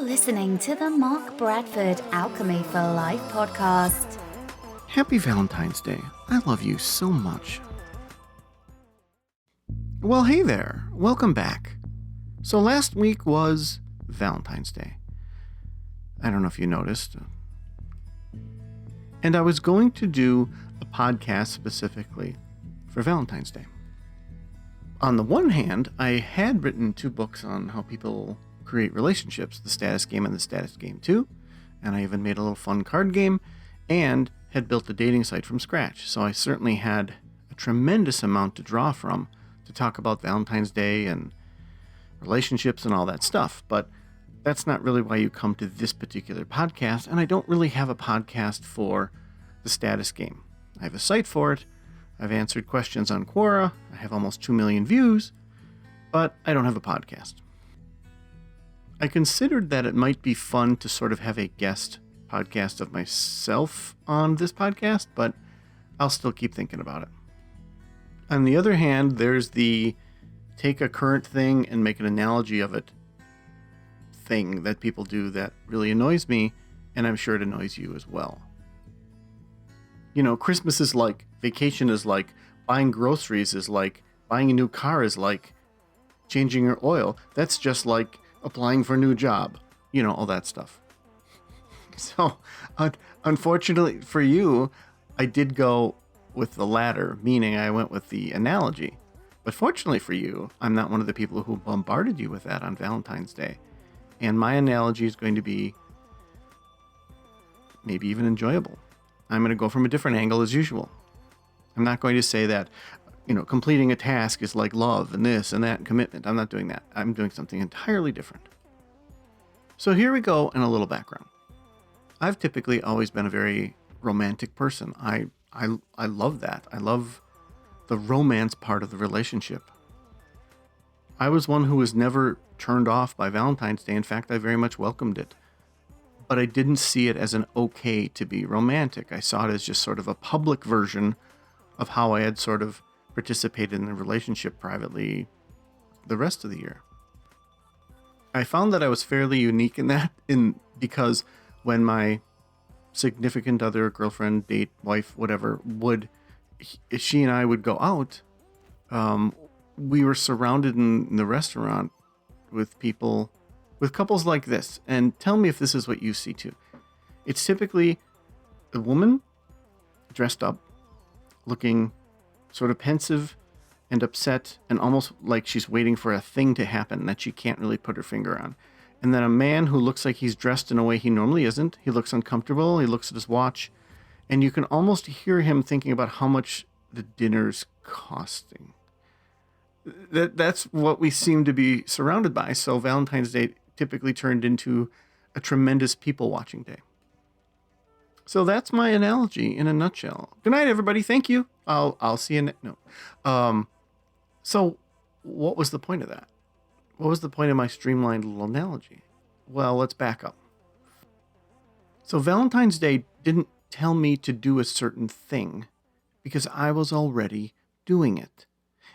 listening to the Mark Bradford Alchemy for Life podcast. Happy Valentine's Day. I love you so much. Well, hey there. Welcome back. So last week was Valentine's Day. I don't know if you noticed. And I was going to do a podcast specifically for Valentine's Day. On the one hand, I had written 2 books on how people create relationships, The Status Game and The Status Game 2, and I even made a little fun card game and had built a dating site from scratch. So I certainly had a tremendous amount to draw from to talk about Valentine's Day and relationships and all that stuff. But that's not really why you come to this particular podcast, and I don't really have a podcast for The Status Game. I have a site for it. I've answered questions on Quora. I have almost 2 million views, but I don't have a podcast. I considered that it might be fun to sort of have a guest podcast of myself on this podcast, but I'll still keep thinking about it. On the other hand, there's the take a current thing and make an analogy of it thing that people do that really annoys me, and I'm sure it annoys you as well. You know, Christmas is like, vacation is like, buying groceries is like, buying a new car is like, changing your oil. That's just like applying for a new job. You know, all that stuff. So, unfortunately for you, I did go with the latter, meaning I went with the analogy. But fortunately for you, I'm not one of the people who bombarded you with that on Valentine's Day. And my analogy is going to be maybe even enjoyable. I'm going to go from a different angle as usual. I'm not going to say that, completing a task is like love and this and that and commitment. I'm not doing that. I'm doing something entirely different. So here we go in a little background. I've typically always been a very romantic person. I love that. I love the romance part of the relationship. I was one who was never turned off by Valentine's Day. In fact, I very much welcomed it. But I didn't see it as an okay to be romantic. I saw it as just sort of a public version of how I had sort of participated in the relationship privately the rest of the year. I found that I was fairly unique in that, because when my significant other, girlfriend, date, wife, whatever, she and I would go out, we were surrounded in the restaurant with couples like this. And tell me if this is what you see too. It's typically a woman dressed up, looking sort of pensive and upset and almost like she's waiting for a thing to happen that she can't really put her finger on. And then a man who looks like he's dressed in a way he normally isn't. He looks uncomfortable. He looks at his watch. And you can almost hear him thinking about how much the dinner's costing. That's what we seem to be surrounded by. So Valentine's Day typically turned into a tremendous people-watching day. So that's my analogy in a nutshell. Good night, everybody. Thank you. I'll see you no. So what was the point of that? What was the point of my streamlined little analogy? Well, let's back up. So Valentine's Day didn't tell me to do a certain thing because I was already doing it.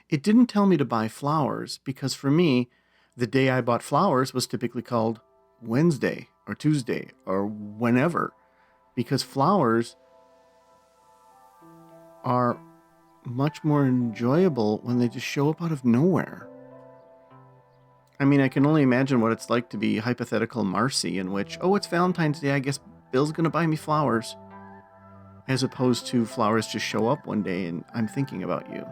It didn't tell me to buy flowers because for me, the day I bought flowers was typically called Wednesday or Tuesday or whenever, because flowers are much more enjoyable when they just show up out of nowhere. I mean, I can only imagine what it's like to be hypothetical Marcy, in which, it's Valentine's Day, I guess Bill's going to buy me flowers, as opposed to flowers just show up one day and I'm thinking about you.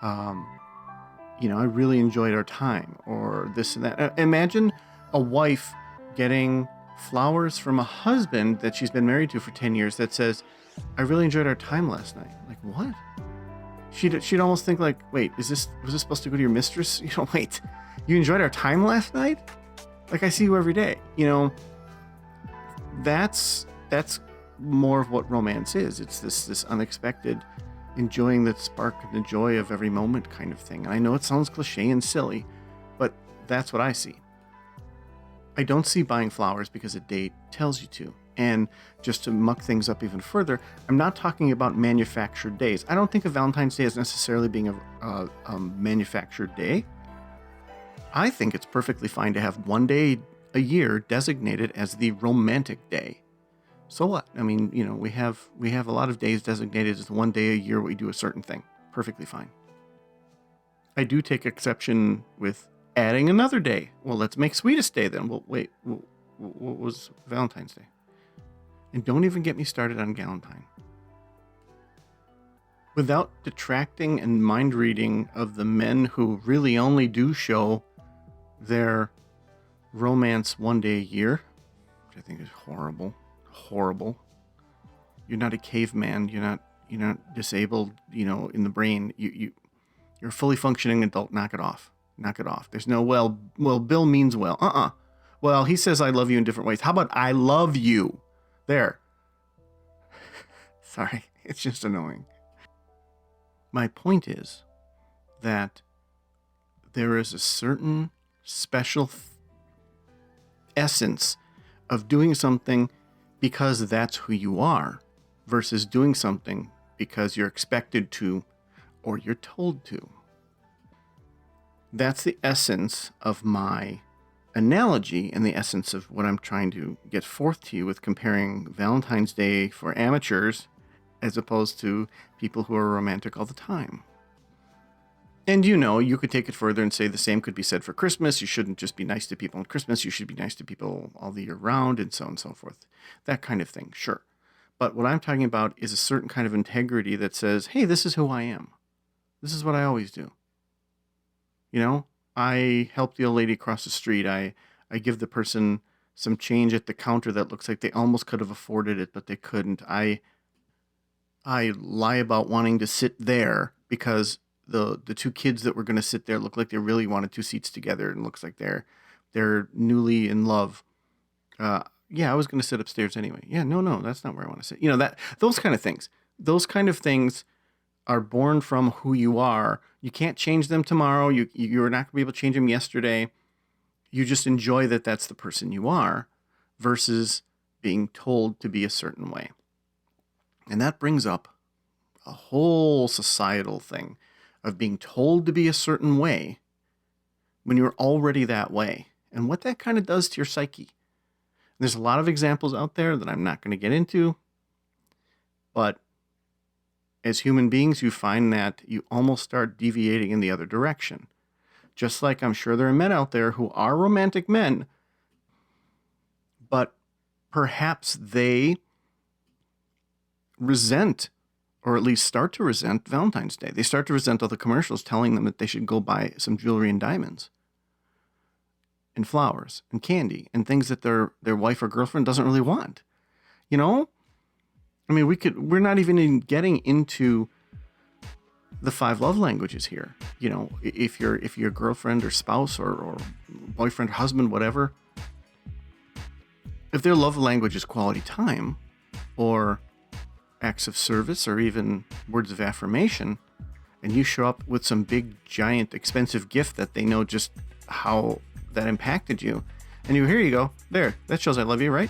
I really enjoyed our time, or this and that. Imagine a wife getting flowers from a husband that she's been married to for 10 years that says, I really enjoyed our time last night. Like, what? She'd almost think like, wait, was this supposed to go to your mistress? Wait, you enjoyed our time last night? Like, I see you every day. That's more of what romance is. It's this unexpected, enjoying the spark and the joy of every moment kind of thing. And I know it sounds cliche and silly, but that's what I see. I don't see buying flowers because a date tells you to. And just to muck things up even further, I'm not talking about manufactured days. I don't think of Valentine's Day as necessarily being a manufactured day. I think it's perfectly fine to have one day a year designated as the romantic day. So what? I mean, we have a lot of days designated as one day a year we do a certain thing. Perfectly fine. I do take exception with adding another day. Well, let's make Sweetest Day then. Well, wait, what was Valentine's Day? And don't even get me started on Valentine. Without detracting and mind reading of the men who really only do show their romance one day a year, which I think is horrible. You're not a caveman. You're not disabled, in the brain. You're a fully functioning adult. Knock it off. There's no, well, Bill means well. Well, he says I love you in different ways. How about I love you? There. Sorry, it's just annoying. My point is that there is a certain special essence of doing something because that's who you are versus doing something because you're expected to or you're told to. That's the essence of my analogy and the essence of what I'm trying to get forth to you with comparing Valentine's Day for amateurs as opposed to people who are romantic all the time. And you could take it further and say the same could be said for Christmas. You shouldn't just be nice to people on Christmas. You should be nice to people all the year round and so on and so forth. That kind of thing, sure. But what I'm talking about is a certain kind of integrity that says, hey, this is who I am. This is what I always do. I help the old lady across the street. I give the person some change at the counter that looks like they almost could have afforded it, but they couldn't. I lie about wanting to sit there because the two kids that were going to sit there look like they really wanted two seats together and looks like they're newly in love. Yeah, I was going to sit upstairs anyway. Yeah, no, that's not where I want to sit. Those kind of things. Those kind of things are born from who you are. You can't change them tomorrow. You're not going to be able to change them yesterday. You just enjoy that that's the person you are versus being told to be a certain way. And that brings up a whole societal thing of being told to be a certain way when you're already that way and what that kind of does to your psyche. There's a lot of examples out there that I'm not going to get into, but as human beings, you find that you almost start deviating in the other direction. Just like I'm sure there are men out there who are romantic men, but perhaps they resent, or at least start to resent, Valentine's Day. They start to resent all the commercials telling them that they should go buy some jewelry and diamonds and flowers and candy and things that their wife or girlfriend doesn't really want. I mean, we're not even getting into the 5 love languages here. If your girlfriend or spouse or boyfriend, husband, whatever, if their love language is quality time or acts of service or even words of affirmation, and you show up with some big, giant, expensive gift that they know just how that impacted you, and here you go, there, that shows I love you, right?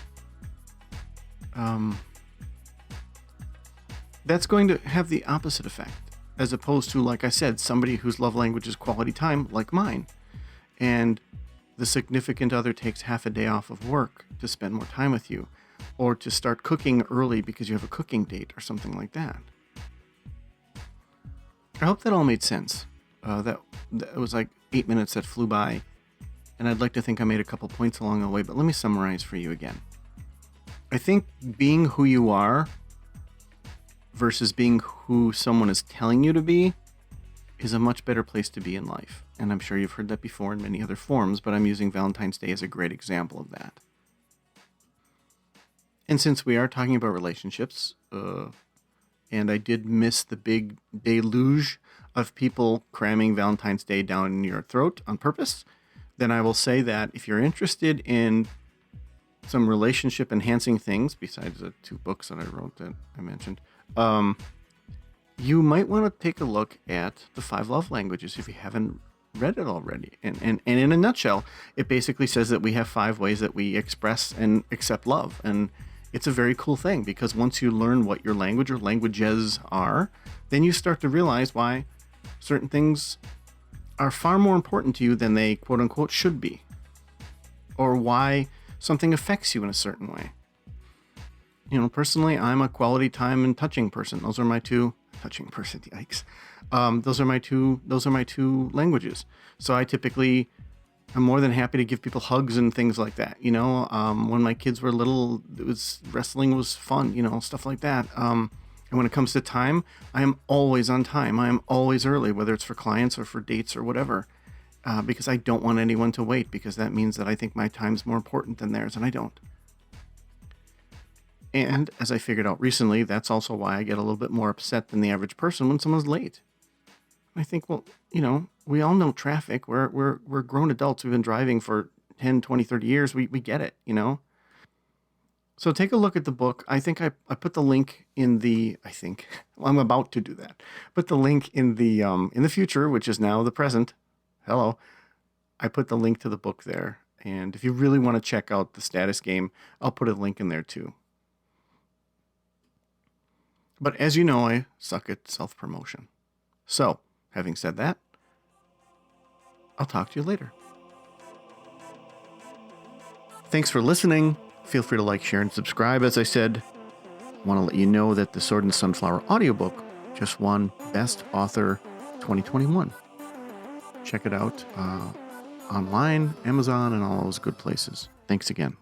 That's going to have the opposite effect, as opposed to, like I said, somebody whose love language is quality time, like mine, and the significant other takes half a day off of work to spend more time with you, or to start cooking early because you have a cooking date or something like that. I hope that all made sense. That was like 8 minutes that flew by, and I'd like to think I made a couple points along the way, but let me summarize for you again. I think being who you are versus being who someone is telling you to be is a much better place to be in life. And I'm sure you've heard that before in many other forms, but I'm using Valentine's Day as a great example of that. And since we are talking about relationships, and I did miss the big deluge of people cramming Valentine's Day down in your throat on purpose, then I will say that if you're interested in some relationship enhancing things, besides the 2 books that I wrote that I mentioned, you might want to take a look at the 5 love languages if you haven't read it already. And in a nutshell, it basically says that we have 5 ways that we express and accept love. And it's a very cool thing, because once you learn what your language or languages are, then you start to realize why certain things are far more important to you than they quote unquote should be. or why something affects you in a certain way. Personally, I'm a quality time and touching person. Those are my two touching person. Yikes. Those are my two languages. So I typically I'm more than happy to give people hugs and things like that. When my kids were little, wrestling was fun, stuff like that. And when it comes to time, I am always on time. I am always early, whether it's for clients or for dates or whatever, because I don't want anyone to wait, because that means that I think my time's more important than theirs, and I don't. And as I figured out recently, that's also why I get a little bit more upset than the average person when someone's late. I think, well, we all know traffic. We're grown adults. We've been driving for 10, 20, 30 years. We get it, So take a look at the book. I think I put the link I'm about to do that. Put the link in the future, which is now the present. Hello. I put the link to the book there. And if you really want to check out the status game, I'll put a link in there too. But as you know, I suck at self-promotion. So, having said that, I'll talk to you later. Thanks for listening. Feel free to like, share, and subscribe. As I said, I want to let you know that the Sword and Sunflower audiobook just won Best Author 2021. Check it out online, Amazon, and all those good places. Thanks again.